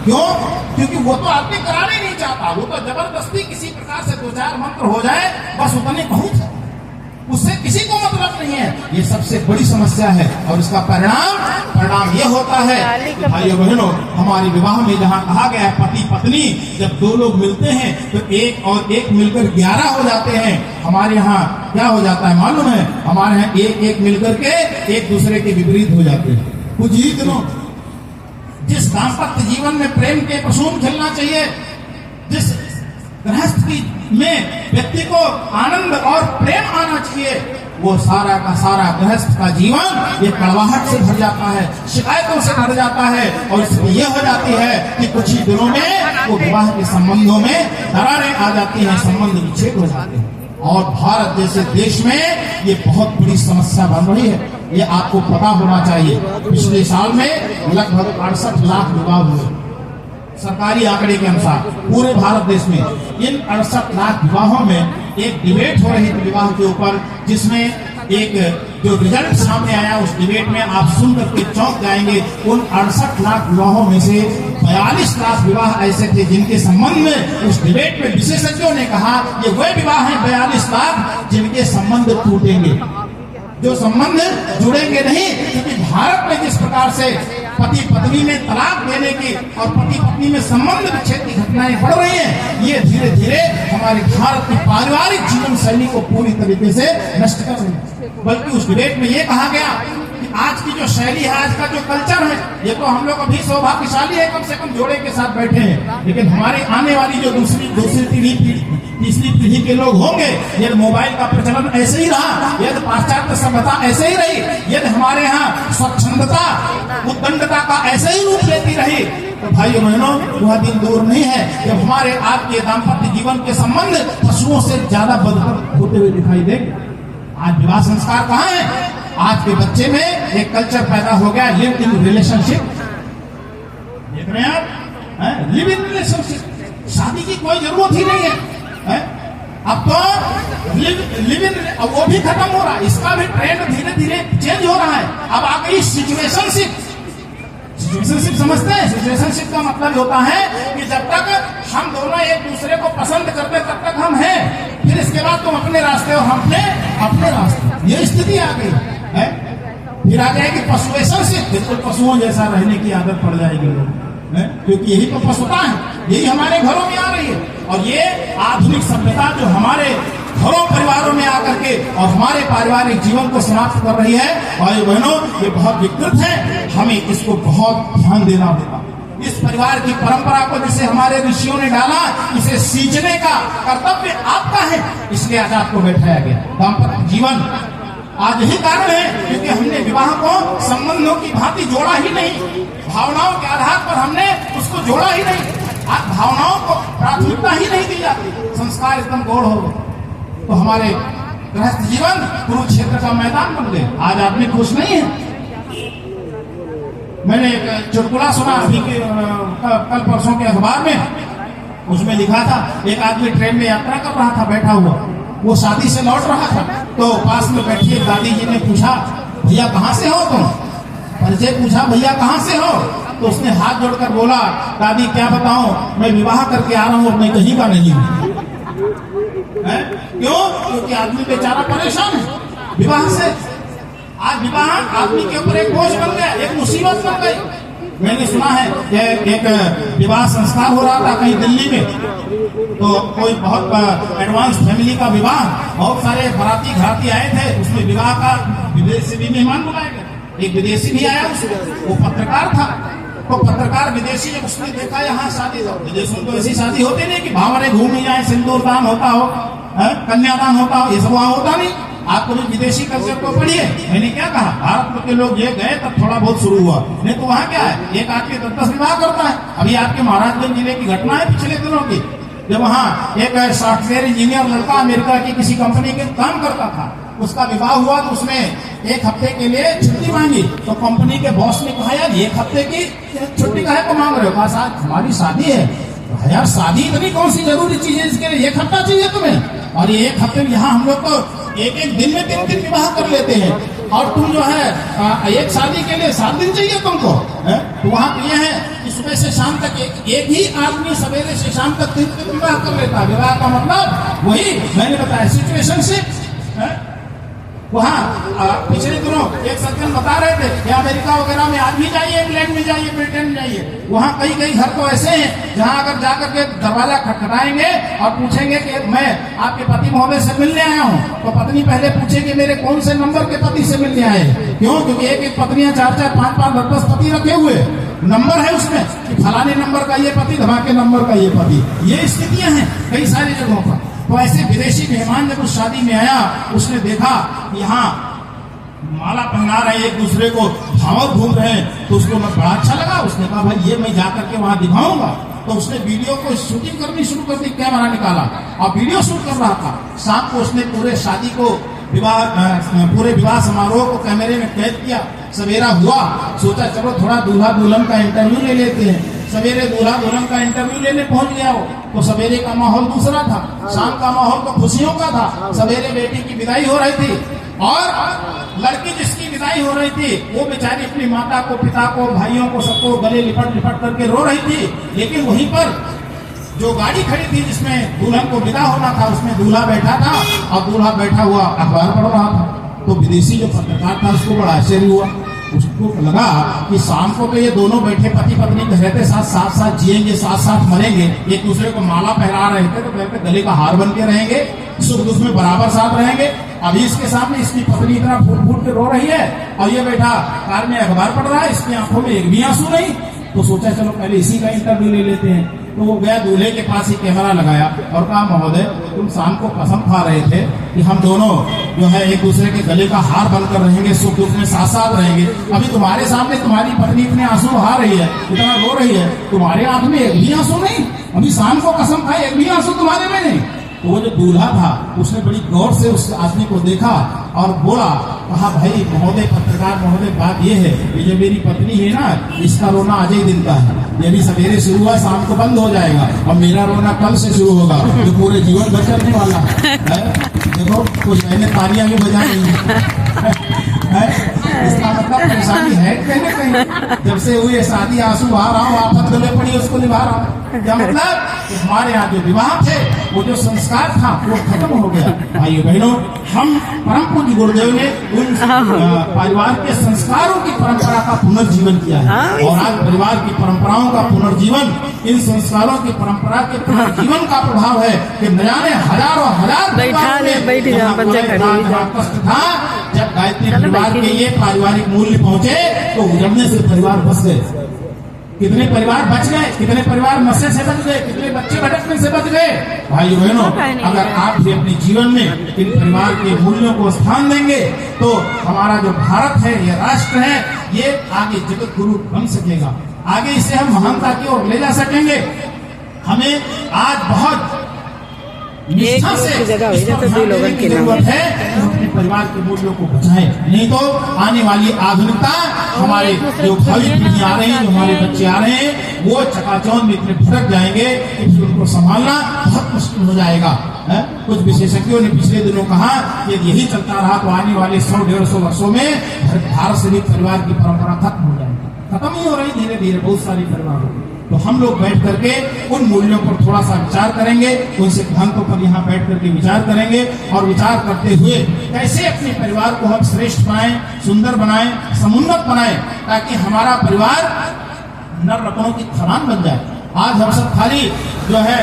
क्यों? क्योंकि वो तो आदमी कराना ही नहीं चाहता, वो तो जबरदस्ती किसी प्रकार से 2-4 मंत्र हो जाए बस उतने बहुत है, उससे किसी को मतलब नहीं है। ये सबसे बड़ी समस्या है और इसका परिणाम ये होता है कि भाइयों बहनों, हमारे विवाह में जहाँ कहा गया है पति पत्नी जब 2 लोग मिलते हैं तो एक और एक मिलकर 11 हो जाते हैं। हमारे यहाँ क्या हो जाता है मालूम है? हमारे यहाँ एक मिलकर के एक दूसरे के विपरीत हो जाते हैं। कुछ ही दिनों जिस दाम्पत्य जीवन में प्रेम के प्रसून खिलना चाहिए, जिस गृहस्थ की में व्यक्ति को आनंद और प्रेम आना चाहिए, वो सारा का सारा गृहस्थ का जीवन ये कड़वाहट से भर जाता है, शिकायतों से भर जाता है और इसमें यह हो जाती है कि कुछ ही दिनों में वो विवाह के संबंधों में दरारें आ जाती हैं, संबंध विच्छेद हो जाते हैं। और भारत जैसे देश में ये बहुत बड़ी समस्या बन रही है, ये आपको पता होना चाहिए। पिछले साल में लगभग 68 लाख विवाह हुए सरकारी आंकड़े के अनुसार पूरे भारत देश में। इन 68 लाख विवाहों में एक डिबेट हो रही थी विवाह के ऊपर, जिसमें एक जो रिजल्ट सामने आया उस डिबेट में आप सुनकर के चौंक जाएंगे। उन 68 लाख विवाहों में से 42 लाख विवाह ऐसे थे जिनके संबंध में उस डिबेट में विशेषज्ञों ने कहा ये वह विवाह हैं 42 लाख जिनके संबंध टूटेंगे, जो संबंध जुड़ेंगे नहीं। क्योंकि भारत में जिस प्रकार से पति पत्नी में तलाक देने की और पति पत्नी में संबंध विच्छेद की घटनाएं बढ़ रही हैं, ये धीरे धीरे हमारे भारत की पारिवारिक जीवन शैली को पूरी तरीके से नष्ट कर रही है। बल्कि उस डिबेट में ये कहा गया कि आज की जो शैली है, आज का जो कल्चर है, ये तो हम लोग अभी सौभाग्यशाली है, कम से कम जोड़े के साथ बैठे हैं, लेकिन हमारे आने वाली जो दूसरी पीढ़ी तीसरी पीढ़ी के लोग होंगे, यदि मोबाइल का प्रचलन ऐसे ही रहा, यदि पाश्चात्य सभ्यता ऐसे ही रही, यदि हमारे यहाँ स्वच्छंदता उद्दंडता का ऐसे ही रूप लेती रही, तो भाइयों बहनों वह दिन दूर नहीं है जब हमारे आपके दाम्पत्य जीवन के संबंध पशुओं से ज्यादा बदतर होते हुए दिखाई देंगे। आज विवाह संस्कार कहाँ है? आज के बच्चे में एक कल्चर पैदा हो गया, लिव इन रिलेशनशिप। देख रहे हैं आप, लिव इन रिलेशनशिप, शादी की कोई जरूरत ही नहीं है। अब तो लिव इन वो भी खत्म हो रहा है, इसका भी ट्रेंड धीरे धीरे चेंज हो रहा है। अब आ गई सिचुएशनशिप। सिचुएशनशिप समझते हैं? सिचुएशनशिप का मतलब होता है कि जब तक हम दोनों एक दूसरे को पसंद करते तब तक हम हैं, फिर इसके बाद तुम अपने रास्ते और हम अपने रास्ते। ये स्थिति आ गई है। फिर आ जाएगी पशुएशनशिप, बिल्कुल पशुओं जैसा रहने की आदत पड़ जाएगी लोग, क्योंकि यही तो पशुता है, यही हमारे घरों में आ रही है। और ये आधुनिक सभ्यता जो हमारे घरों परिवारों में आकर के और हमारे पारिवारिक जीवन को समाप्त कर रही है, भाई बहनों ये बहुत विकृत है, हमें इसको बहुत ध्यान देना होगा। इस परिवार की परंपरा को जिसे हमारे ऋषियों ने डाला, इसे सींचने का कर्तव्य आपका है, इसलिए आज आपको बैठाया गया। दाम्पत्य जीवन आज यही कारण है क्योंकि हमने विवाह को संबंधों की भांति जोड़ा ही नहीं, भावनाओं के आधार पर हमने उसको जोड़ा ही नहीं। आज भावनाओं को प्राथमिकता ही नहीं दी जाती, संस्कार एकदम गौड़ हो गए, तो हमारे गृहस्थ जीवन कुरुक्षेत्र का मैदान बन गए। आज आदमी खुश नहीं है। मैंने एक चुटकुला सुना अभी के कल परसों के अखबार में, उसमें लिखा था एक आदमी ट्रेन में यात्रा कर रहा था बैठा हुआ, वो शादी से लौट रहा था, तो पास में बैठी एक दादी जी ने पूछा भैया कहाँ से हो तुम? परिचय पूछा भैया कहाँ से हो? तो उसने हाथ जोड़कर बोला दादी क्या बताऊं, मैं विवाह करके आ रहा हूँ, मैं कहीं का नहीं हूँ। क्यों? क्योंकि आदमी बेचारा परेशान है विवाह से। आज विवाह आदमी के ऊपर एक बोझ बन गया, एक मुसीबत बन गई। मैंने सुना है एक विवाह संस्कार हो रहा था कहीं दिल्ली में, तो कोई बहुत एडवांस फैमिली का विवाह, बहुत सारे बाराती घराती आए थे, उसमें विवाह का विदेशी भी मेहमान बुलाए गए, एक विदेशी भी आया, वो पत्रकार था। तो पत्रकार विदेशी जब उसने देखा यहाँ शादी, विदेशों में तो ऐसी शादी होती नहीं कि भावरे घूम जाए, सिंदूर दान होता हो, कन्यादान होता हो, ये सब वहाँ होता नहीं। आप कभी विदेशी कल्चर को पढ़िए। मैंने क्या कहा, भारत के लोग ये गए तब थोड़ा बहुत शुरू हुआ, नहीं तो वहाँ क्या है, एक आदमी 10 विवाह करता है। अभी आपके महाराजगंज जिले की घटना है पिछले दिनों की, जब वहाँ एक सॉफ्टवेयर इंजीनियर लड़का अमेरिका की किसी कंपनी के काम करता था, उसका विवाह हुआ तो उसने 1 हफ्ते के लिए छुट्टी मांगी, तो कंपनी के बॉस ने कहा यार 1 हफ्ते की छुट्टी काहे को मांग रहे हो? कहा साहब हमारी शादी है। यार शादी इतनी कौन सी जरूरी चीज है इसके लिए 1 हफ्ता चाहिए तुम्हें? और ये 1 हफ्ते में यहाँ हम लोग तो एक दिन में 3 विवाह कर लेते हैं। और तुम जो है एक शादी के लिए 7 दिन चाहिए तुमको, तो वहां पे ये है कि सुबह से शाम तक एक ही आदमी सवेरे से शाम तक विवाह कर लेता। विवाह का मतलब वही मैंने बताया सिचुएशनशिप। वहाँ पिछले दिनों एक सज्जन बता रहे थे कि अमेरिका वगैरह में आज भी जाइए, इंग्लैंड में जाइए, ब्रिटेन में जाइए, वहाँ कई कई घर तो ऐसे हैं जहाँ अगर जाकर के दरवाजा खटखटाएंगे और पूछेंगे कि मैं आपके पति महोदय से मिलने आया हूँ, तो पत्नी पहले पूछेगी मेरे कौन से नंबर के पति से मिलने आए। क्यों? क्योंकि एक एक पत्नियां 4-4, 5-5, 10-10 पति रखे हुए, नंबर है उसमें कि फलाने नंबर का ये पति, धमाके नंबर का ये पति। ये स्थितियां हैं कई सारी जगहों पर। तो ऐसे विदेशी मेहमान जब उस शादी में आया, उसने देखा यहाँ माला पहना रहे एक दूसरे को, भावक घूम रहे हैं, तो उसको बड़ा अच्छा लगा। उसने कहा भाई ये मैं जाकर के वहां दिखाऊंगा। तो उसने वीडियो को शूटिंग करनी शुरू कर दी, कैमरा निकाला और वीडियो शूट कर रहा था। शाम को उसने पूरे शादी को पूरे विवाह समारोह को कैमरे में कैद किया। सवेरा हुआ, सोचा चलो थोड़ा दूल्हा दुल्हन का इंटरव्यू ले लेते हैं। सवेरे दूल्हा दुल्हन का इंटरव्यू लेने पहुंच गया वो, तो सवेरे का माहौल दूसरा था, शाम का माहौल तो खुशियों का था। सवेरे बेटी की विदाई हो रही थी और लड़की जिसकी विदाई हो रही थी वो बेचारी अपनी माता को, पिता को, भाइयों को, सबको गले लिपट लिपट करके रो रही थी। लेकिन वहीं पर जो गाड़ी खड़ी थी जिसमें दुल्हन को विदा होना था, उसमें दूल्हा बैठा था और दूल्हा बैठा हुआ अखबार पढ़ रहा था। तो विदेशी जो पत्रकार था उसको बड़ा आश्चर्य हुआ। उसको लगा कि शाम को तो ये दोनों बैठे पति पत्नी रहते साथ साथ जिएंगे, साथ साथ मरेंगे, एक दूसरे को माला पहरा रहे थे, तो कहते गले का हार बन के रहेंगे, सुख दुख में बराबर साथ रहेंगे। अभी इसके सामने इसकी पत्नी इतना फूट फूट के रो रही है और ये बैठा कार में अखबार पढ़ रहा है, इसकी आंखों में एक भी आंसू नहीं। तो सोचा चलो पहले इसी का इंटरव्यू ले लेते हैं। तो वो गया दूल्हे के पास ही कैमरा लगाया और कहा महोदय तुम शाम को कसम खा रहे थे कि हम दोनों जो है एक दूसरे के गले का हार बनकर रहेंगे, सुख दुख में साथ साथ रहेंगे। अभी तुम्हारे सामने तुम्हारी पत्नी इतने आंसू बहा रही है, इतना रो रही है, तुम्हारे आंख में एक भी आंसू नहीं। अभी शाम को कसम खाई, एक भी आंसू तुम्हारे में नहीं। तो वो जो दूल्हा था उसने बड़ी गौर से उस आदमी को देखा और बोला, कहा भाई महोदय, पत्रकार महोदय, बात ये है ये जो मेरी पत्नी है ना, इसका रोना आज ही दिन का है। ये भी सवेरे शुरू हुआ, शाम को बंद हो जाएगा और मेरा रोना कल से शुरू होगा, जो पूरे जीवन भर चलने वाला है। देखो कुछ मैंने तालियां भी बजाई है, इसका मतलब परेशानी है कहीं ना कहीं। जब से हुई शादी आंसू बहा रहा हूँ, आफत गले पड़ी उसको निभा रहा हूँ। क्या मतलब? हमारे यहाँ जो विवाह थे वो जो संस्कार था वो खत्म हो गया। भाइयों बहनों, हम परम पूज्य गुरुदेव ने उन परिवार के संस्कारों की परंपरा का पुनर्जीवन किया है और आज परिवार की परंपराओं का पुनर्जीवन, इन संस्कारों की परंपरा के पुनर्जीवन का प्रभाव है कि न जाने हजारों हजार कष्ट था, जब गायत्री परिवार के ये पारिवारिक मूल्य पहुंचे तो उजड़ने से परिवार बच गए। कितने परिवार बच गए, कितने परिवार नशे से बच गए, कितने बच्चे भटकने से बच गए। भाई बहनों, अगर आप भी अपने जीवन में इन परिवार के मूल्यों को स्थान देंगे तो हमारा जो भारत है, ये राष्ट्र है, ये आगे जगत गुरु बन सकेगा। आगे इसे हम महानता की ओर ले जा सकेंगे। हमें आज बहुत निष्ठा से जरूरत है कि हम अपने परिवार के मूल्यों को बचाएं, नहीं तो आने वाली आधुनिकता, हमारे जो भावी पीढ़ी आ रही है, जो हमारे बच्चे आ रहे हैं, वो चकाचौंध में इतने भटक जाएंगे कि फिर उनको संभालना बहुत मुश्किल हो जाएगा। कुछ विशेषज्ञों ने पिछले दिनों कहा कि यही चलता रहा तो आने वाले 100-150 वर्षों में भारत से भी परिवार की परंपरा खत्म हो जाएगी। खत्म ही हो रही धीरे धीरे बहुत सारी परिवारों में। तो हम लोग बैठ करके उन मूल्यों पर थोड़ा सा विचार करेंगे, उन सिद्धांतों पर यहाँ बैठ करके विचार करेंगे और विचार करते हुए कैसे अपने परिवार को हम श्रेष्ठ बनाएं, सुंदर बनाएं, समुन्नत बनाएं, ताकि हमारा परिवार नर रत्नों की खदान बन जाए। आज हम सब खाली जो है